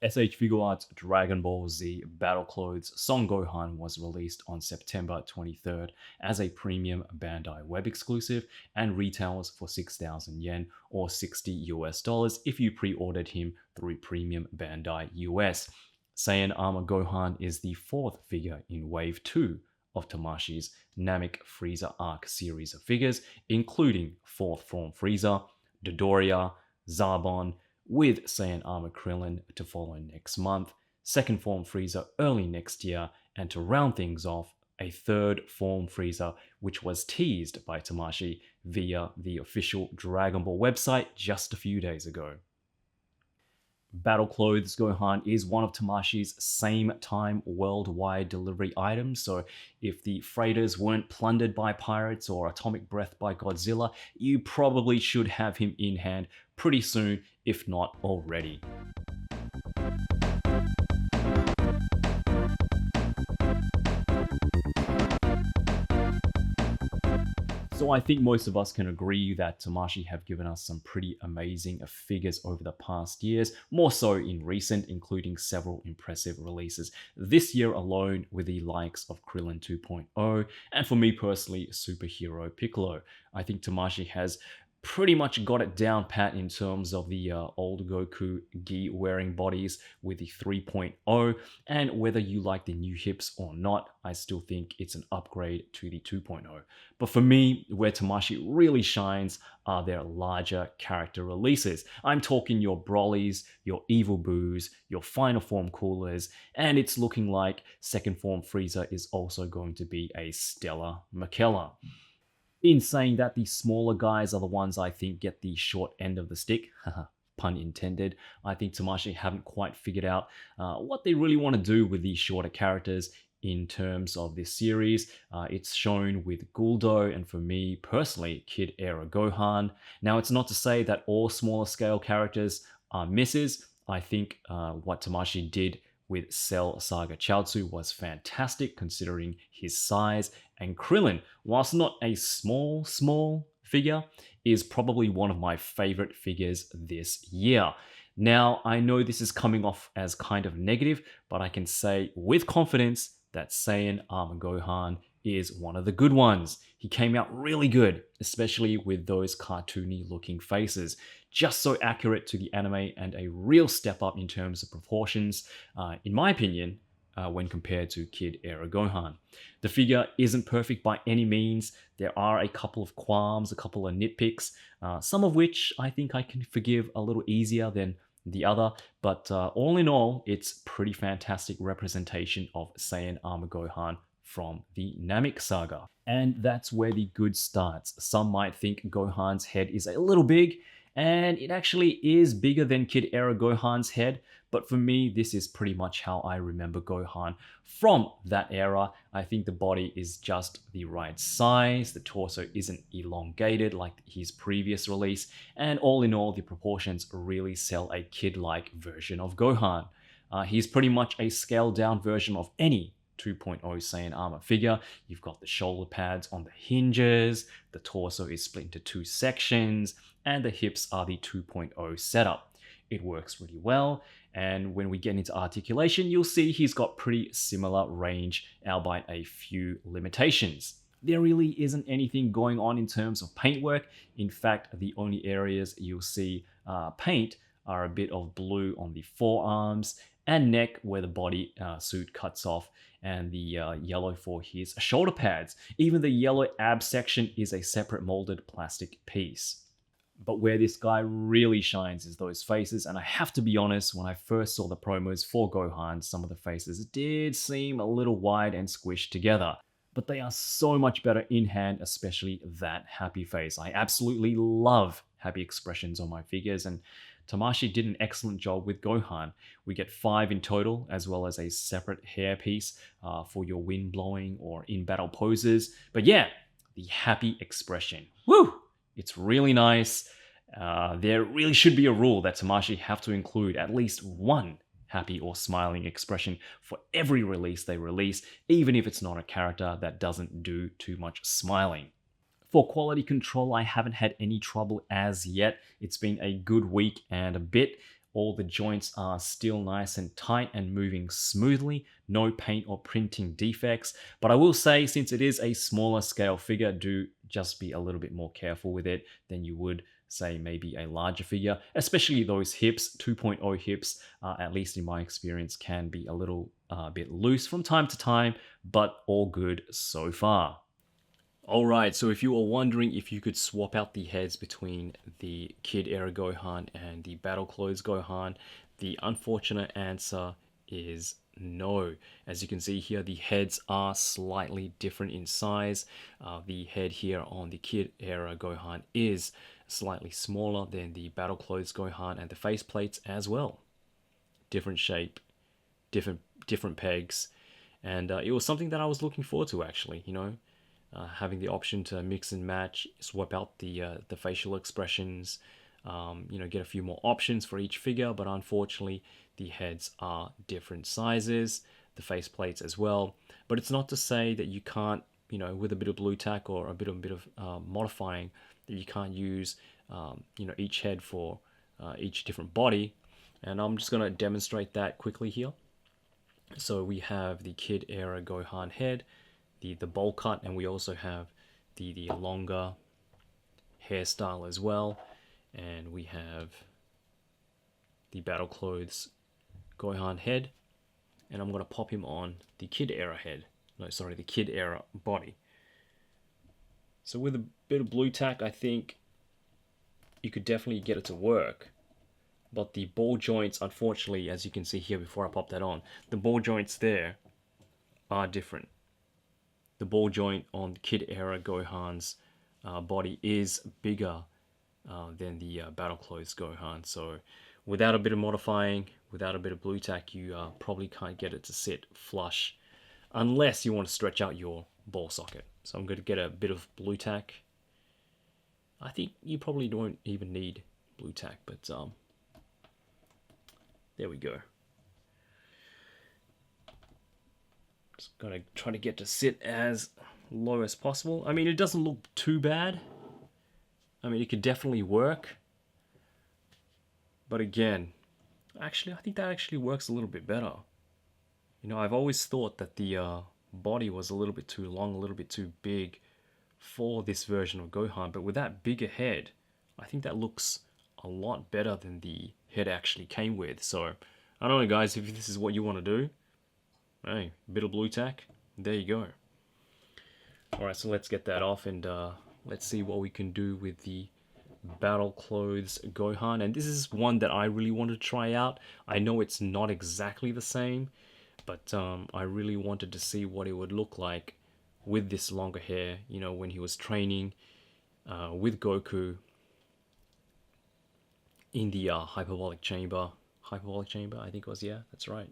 S.H.FIGUARTS Dragon Ball Z Battle Clothes Son Gohan was released on September 23rd as a premium Bandai web exclusive and retails for 6,000 yen or $60 if you pre-ordered him through Premium Bandai US. Saiyan Armor Gohan is the fourth figure in Wave 2 of Tamashi's Namek Frieza Arc series of figures, including 4th Form Frieza, Dodoria, Zarbon, with Saiyan Armor Krillin to follow next month, 2nd Form Frieza early next year, and to round things off, a 3rd Form Frieza which was teased by Tamashi via the official Dragon Ball website just a few days ago. Battle Clothes Gohan is one of Tamashi's same-time worldwide delivery items, so if the freighters weren't plundered by pirates or atomic breath by Godzilla, you probably should have him in hand pretty soon, if not already. So I think most of us can agree that Tamashi have given us some pretty amazing figures over the past years, more so in recent, including several impressive releases this year alone with the likes of Krillin 2.0, and for me personally, Superhero Piccolo. I think Tamashi has pretty much got it down pat in terms of the old Goku gi wearing bodies with the 3.0, and whether you like the new hips or not, I still think it's an upgrade to the 2.0. But for me, where Tamashi really shines are their larger character releases. I'm talking your Brolys, your Evil Boos, your Final Form Coolers, and it's looking like 2nd Form Frieza is also going to be a stellar Makela. In saying that, the smaller guys are the ones I think get the short end of the stick, pun intended. I think Tamashi haven't quite figured out what they really want to do with these shorter characters in terms of this series. It's shown with Guldo, and for me personally, Kid Era Gohan. Now, it's not to say that all smaller scale characters are misses. I think what Tamashi did with Cell Saga Chaozu was fantastic considering his size, and Krillin, whilst not a small figure, is probably one of my favorite figures this year. Now, I know this is coming off as kind of negative, but I can say with confidence that Saiyan Armor Gohan is one of the good ones. He came out really good, especially with those cartoony looking faces. Just so accurate to the anime and a real step up in terms of proportions, in my opinion, when compared to Kid Era Gohan. The figure isn't perfect by any means. There are a couple of qualms, a couple of nitpicks, some of which I think I can forgive a little easier than the other, but all in all, it's pretty fantastic representation of Saiyan Armor Gohan from the Namek saga. And that's where the good starts. Some might think Gohan's head is a little big, and it actually is bigger than Kid Era Gohan's head, but for me, this is pretty much how I remember Gohan from that era. I think the body is just the right size, the torso isn't elongated like his previous release, and all in all, the proportions really sell a kid-like version of Gohan. He's pretty much a scaled-down version of any 2.0 Saiyan armor figure. You've got the shoulder pads on the hinges, the torso is split into two sections, and the hips are the 2.0 setup. It works really well, and when we get into articulation, you'll see he's got pretty similar range, albeit a few limitations. There really isn't anything going on in terms of paintwork. In fact, the only areas you'll see paint are a bit of blue on the forearms and neck where the body suit cuts off, and the yellow for his shoulder pads. Even the yellow ab section is a separate molded plastic piece. But where this guy really shines is those faces, and I have to be honest, when I first saw the promos for Gohan, some of the faces did seem a little wide and squished together. But they are so much better in hand, especially that happy face. I absolutely love happy expressions on my figures, and Tamashi did an excellent job with Gohan. We get 5 in total, as well as a separate hairpiece for your wind blowing or in battle poses. But yeah, the happy expression. Woo! It's really nice. There really should be a rule that Tamashi have to include at least one happy or smiling expression for every release they release, even if it's not a character that doesn't do too much smiling. For quality control, I haven't had any trouble as yet. It's been a good week and a bit. All the joints are still nice and tight and moving smoothly, no paint or printing defects. But I will say, since it is a smaller scale figure, do just be a little bit more careful with it than you would say maybe a larger figure, especially those hips. 2.0 hips, at least in my experience, can be a little bit loose from time to time, but all good so far. Alright, so if you were wondering if you could swap out the heads between the Kid Era Gohan and the Battle Clothes Gohan, the unfortunate answer is no. As you can see here, the heads are slightly different in size. The head here on the Kid Era Gohan is slightly smaller than the Battle Clothes Gohan, and the face plates as well. Different shape, different pegs, and it was something that I was looking forward to actually, having the option to mix and match, swap out the facial expressions, get a few more options for each figure. But unfortunately, the heads are different sizes, the face plates as well. But it's not to say that you can't, with a bit of blue tack or a bit of modifying, that you can't use, each head for each different body. And I'm just going to demonstrate that quickly here. So we have the Kid Era Gohan head, the bowl cut, and we also have the longer hairstyle as well. And we have the Battle Clothes Gohan head, and I'm going to pop him on the Kid Era head. No, sorry, the Kid Era body. So with a bit of blue tack, I think you could definitely get it to work. But the ball joints, unfortunately, as you can see here before I pop that on, the ball joints there are different. The ball joint on the Kid Era Gohan's body is bigger than the Battle Clothes Gohan. So without a bit of modifying, without a bit of blue tack, you probably can't get it to sit flush unless you want to stretch out your ball socket. So I'm going to get a bit of blue tack. I think you probably don't even need blue tack, but there we go. Just gonna try to get to sit as low as possible. I mean, it doesn't look too bad. I mean, it could definitely work. But again, actually, I think that actually works a little bit better. I've always thought that the body was a little bit too long, a little bit too big for this version of Gohan. But with that bigger head, I think that looks a lot better than the head actually came with. So, I don't know, guys, if this is what you want to do, hey, a bit of blue tack, there you go. Alright, so let's get that off, and let's see what we can do with the Battle Clothes Gohan. And this is one that I really wanted to try out. I know it's not exactly the same, but I really wanted to see what it would look like with this longer hair, when he was training with Goku in the hyperbolic chamber, I think it was, yeah, that's right.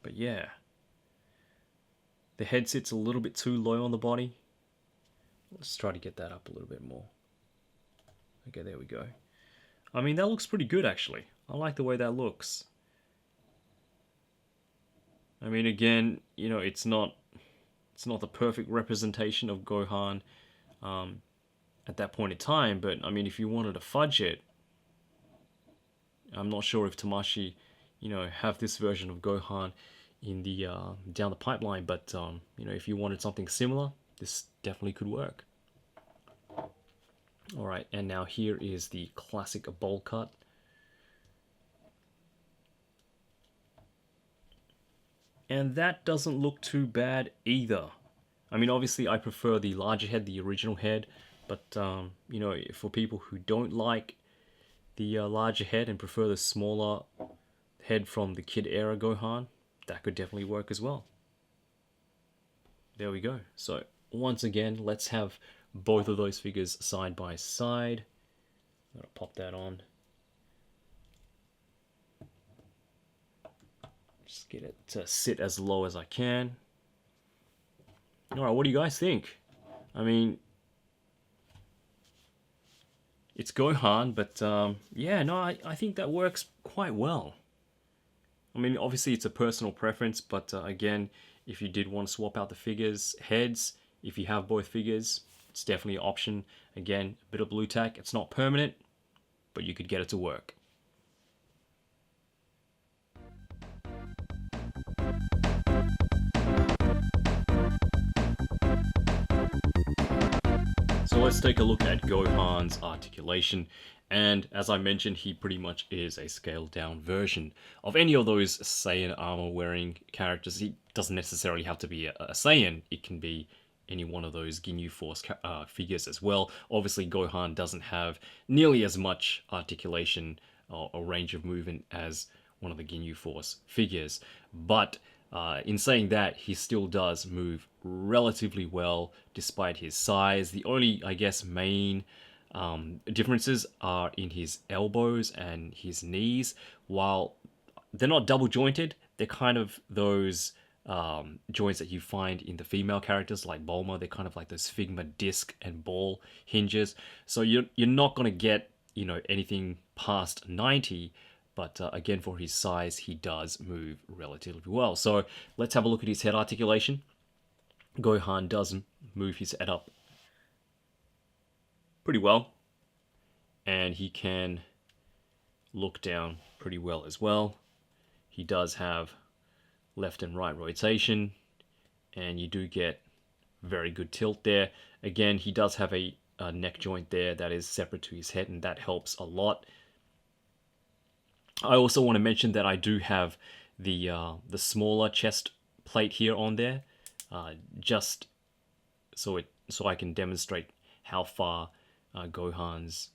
But yeah, the head sits a little bit too low on the body. Let's try to get that up a little bit more. Okay, there we go. I mean, that looks pretty good actually. I like the way that looks. I mean, again, it's not the perfect representation of Gohan at that point in time, but I mean, if you wanted to fudge it, I'm not sure if Tamashii, have this version of Gohan in the down the pipeline, but if you wanted something similar, this definitely could work. Alright, and now here is the classic bowl cut. And that doesn't look too bad either. I mean, obviously I prefer the larger head, the original head, but for people who don't like the larger head and prefer the smaller head from the Kid Era Gohan, that could definitely work as well. There we go. So once again, let's have both of those figures side by side. I'm gonna pop that on. Just get it to sit as low as I can. Alright, what do you guys think? I mean, it's Gohan, but yeah, no, I think that works quite well. I mean, obviously it's a personal preference, but again, if you did want to swap out the figures, heads, if you have both figures, it's definitely an option. Again, a bit of blue tack. It's not permanent, but you could get it to work. So let's take a look at Gohan's articulation, and as I mentioned, he pretty much is a scaled down version of any of those Saiyan armor wearing characters. He doesn't necessarily have to be a Saiyan, it can be any one of those Ginyu Force figures as well. Obviously Gohan doesn't have nearly as much articulation or range of movement as one of the Ginyu Force figures, but in saying that, he still does move relatively well despite his size. The only, I guess, main differences are in his elbows and his knees. While they're not double jointed, they're kind of those joints that you find in the female characters like Bulma. They're kind of like those Figma disc and ball hinges. So you're not going to get, you know, anything past 90. But again, for his size, he does move relatively well. So let's have a look at his head articulation. Gohan does move his head up pretty well. And he can look down pretty well as well. He does have left and right rotation. And you do get very good tilt there. Again, he does have a neck joint there that is separate to his head, and that helps a lot. I also want to mention that I do have the smaller chest plate here on there, just so I can demonstrate how far Gohan's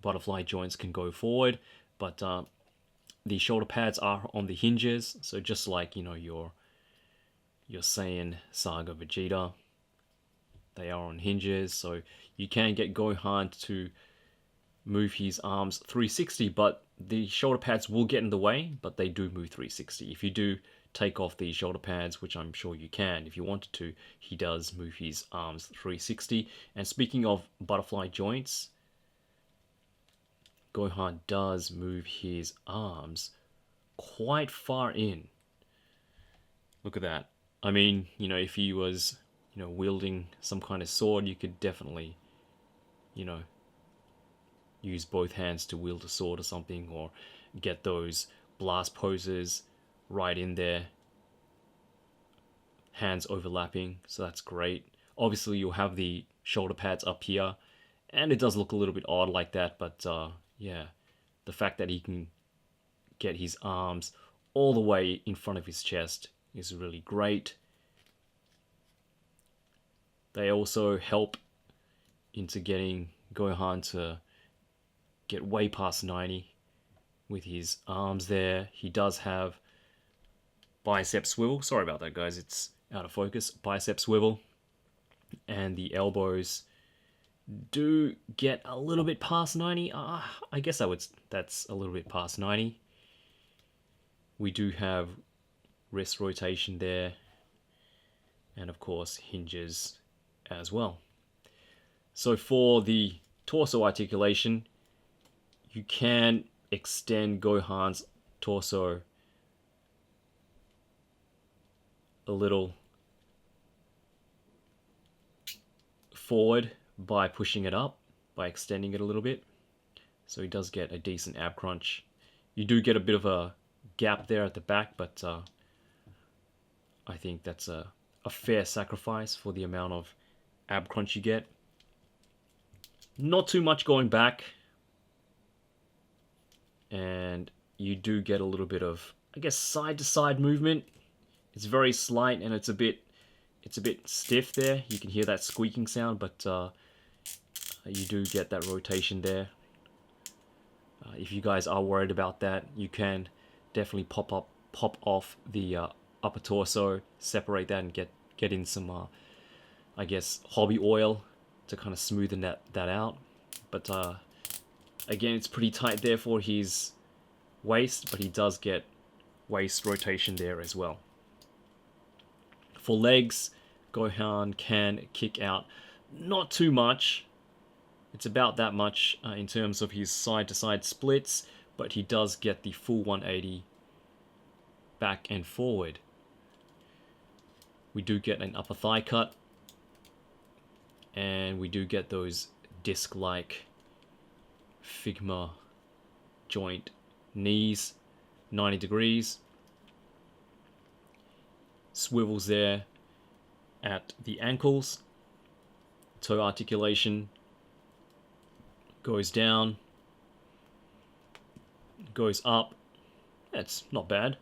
butterfly joints can go forward. But the shoulder pads are on the hinges, so just like, you know, your Saiyan Saga Vegeta, they are on hinges, so you can get Gohan to move his arms 360, but the shoulder pads will get in the way, but they do move 360. If you do take off the shoulder pads, which I'm sure you can if you wanted to, he does move his arms 360. And speaking of butterfly joints, Gohan does move his arms quite far in. Look at that. I mean, you know, if he was, you know, wielding some kind of sword, you could definitely, you know, use both hands to wield a sword or something, or get those blast poses right in there, hands overlapping, so that's great. Obviously you'll have the shoulder pads up here, and it does look a little bit odd like that, but yeah, the fact that he can get his arms all the way in front of his chest is really great. They also help into getting Gohan to get way past 90 with his arms there. He does have bicep swivel. Sorry about that, guys. It's out of focus. Bicep swivel. And the elbows do get a little bit past 90. I guess that's a little bit past 90. We do have wrist rotation there. And of course, hinges as well. So for the torso articulation, you can extend Gohan's torso a little forward by pushing it up, by extending it a little bit. So he does get a decent ab crunch. You do get a bit of a gap there at the back, but I think that's a fair sacrifice for the amount of ab crunch you get. Not too much going back. And you do get a little bit of, I guess, side to side movement. It's very slight, and it's a bit stiff there. You can hear that squeaking sound, but you do get that rotation there. If you guys are worried about that, you can definitely pop off the upper torso, separate that, and get in some, I guess, hobby oil to kind of smoothen that out. But again, it's pretty tight there for his waist, but he does get waist rotation there as well. For legs, Gohan can kick out not too much. It's about that much in terms of his side-to-side splits, but he does get the full 180 back and forward. We do get an upper thigh cut, and we do get those disc-like Figma joint, knees 90 degrees, swivels there at the ankles, toe articulation goes down, goes up. That's not bad.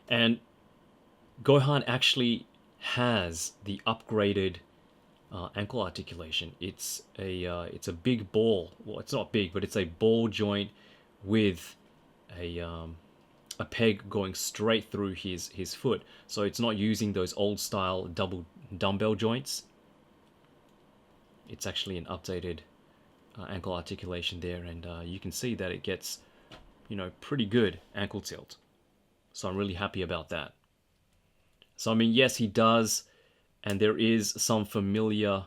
And Gohan actually has the upgraded ankle articulation. It's a big ball. Well, it's not big, but it's a ball joint with a peg going straight through his foot. So it's not using those old style double dumbbell joints. It's actually an updated ankle articulation there, and you can see that it gets, pretty good ankle tilt. So I'm really happy about that. So I mean, yes, he does, and there is some familiar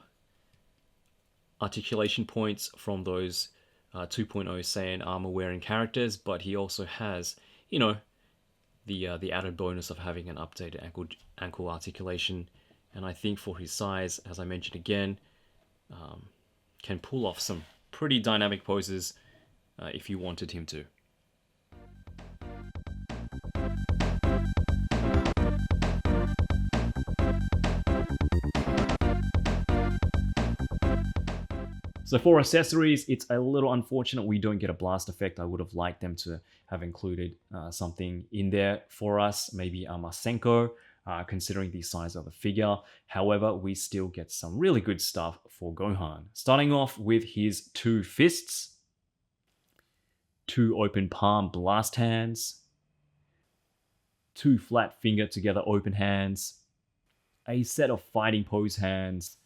articulation points from those 2.0 Saiyan armor wearing characters, but he also has, the added bonus of having an updated ankle articulation, and I think for his size, as I mentioned again, can pull off some pretty dynamic poses if you wanted him to. So for accessories, it's a little unfortunate we don't get a blast effect. I would have liked them to have included something in there for us, maybe a Masenko, considering the size of the figure. However, we still get some really good stuff for Gohan. Starting off with his 2 fists, 2 open palm blast hands, 2 flat finger together open hands, a set of fighting pose hands,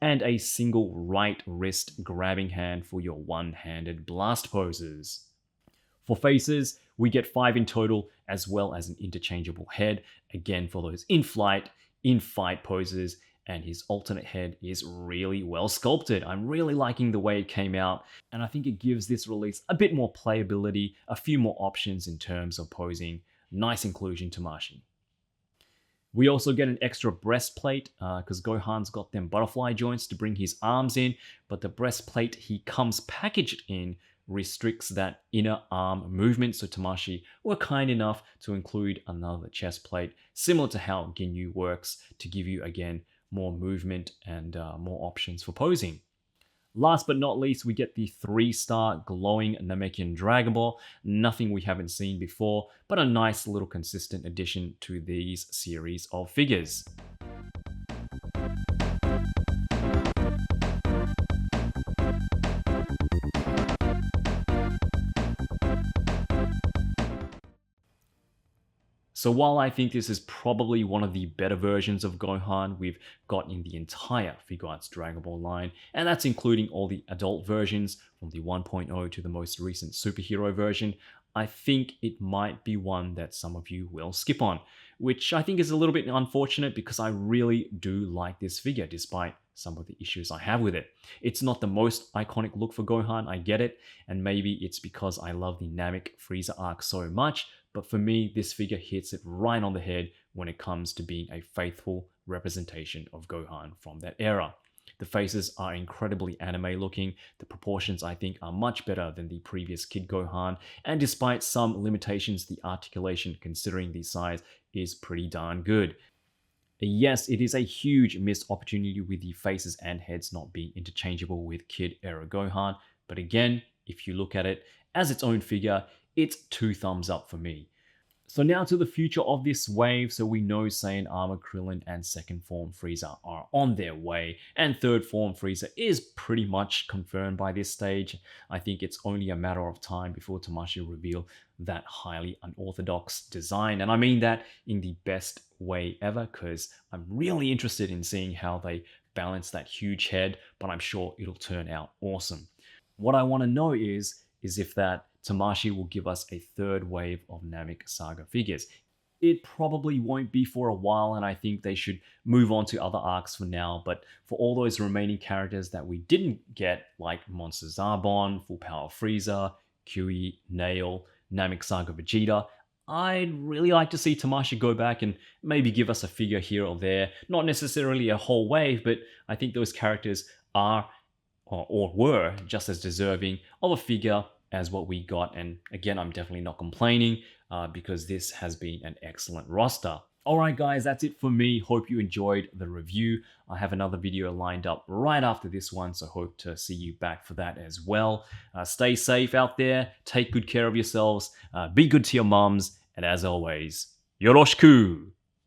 and a single right wrist grabbing hand for your one-handed blast poses. For faces, we get 5 in total, as well as an interchangeable head, again for those in-flight, in-fight poses, and his alternate head is really well sculpted. I'm really liking the way it came out, and I think it gives this release a bit more playability, a few more options in terms of posing. Nice inclusion, Tamashii. We also get an extra breastplate because Gohan's got them butterfly joints to bring his arms in, but the breastplate he comes packaged in restricts that inner arm movement, so Tamashii were kind enough to include another chest plate, similar to how Ginyu works, to give you, again, more movement and more options for posing. Last but not least, we get the 3-star glowing Namekian Dragon Ball. Nothing we haven't seen before, but a nice little consistent addition to these series of figures. So while I think this is probably one of the better versions of Gohan we've got in the entire Figuarts Dragon Ball line, and that's including all the adult versions from the 1.0 to the most recent superhero version, I think it might be one that some of you will skip on, which I think is a little bit unfortunate because I really do like this figure despite some of the issues I have with it. It's not the most iconic look for Gohan, I get it, and maybe it's because I love the Namek Frieza arc so much, but for me, this figure hits it right on the head when it comes to being a faithful representation of Gohan from that era. The faces are incredibly anime looking, the proportions I think are much better than the previous Kid Gohan, and despite some limitations, the articulation considering the size is pretty darn good. Yes, it is a huge missed opportunity with the faces and heads not being interchangeable with Kid era Gohan, but again, if you look at it as its own figure, it's 2 thumbs up for me. So now to the future of this wave. So we know Saiyan Armor Krillin and second form Frieza are on their way, and third form Frieza is pretty much confirmed by this stage. I think it's only a matter of time before Tamashii reveal that highly unorthodox design, and I mean that in the best way ever, because I'm really interested in seeing how they balance that huge head, but I'm sure it'll turn out awesome. What I want to know is if that Tamashii will give us a third wave of Namek Saga figures. It probably won't be for a while, and I think they should move on to other arcs for now, but for all those remaining characters that we didn't get, like Monster Zarbon, Full Power Frieza, Kui, Nail, Namek Saga Vegeta, I'd really like to see Tamashii go back and maybe give us a figure here or there. Not necessarily a whole wave, but I think those characters are or were just as deserving of a figure as what we got. And again, I'm definitely not complaining because this has been an excellent roster. Alright guys, that's it for me. Hope you enjoyed the review. I have another video lined up right after this one, so hope to see you back for that as well. Stay safe out there, take good care of yourselves, be good to your mums, and as always, yoroshiku!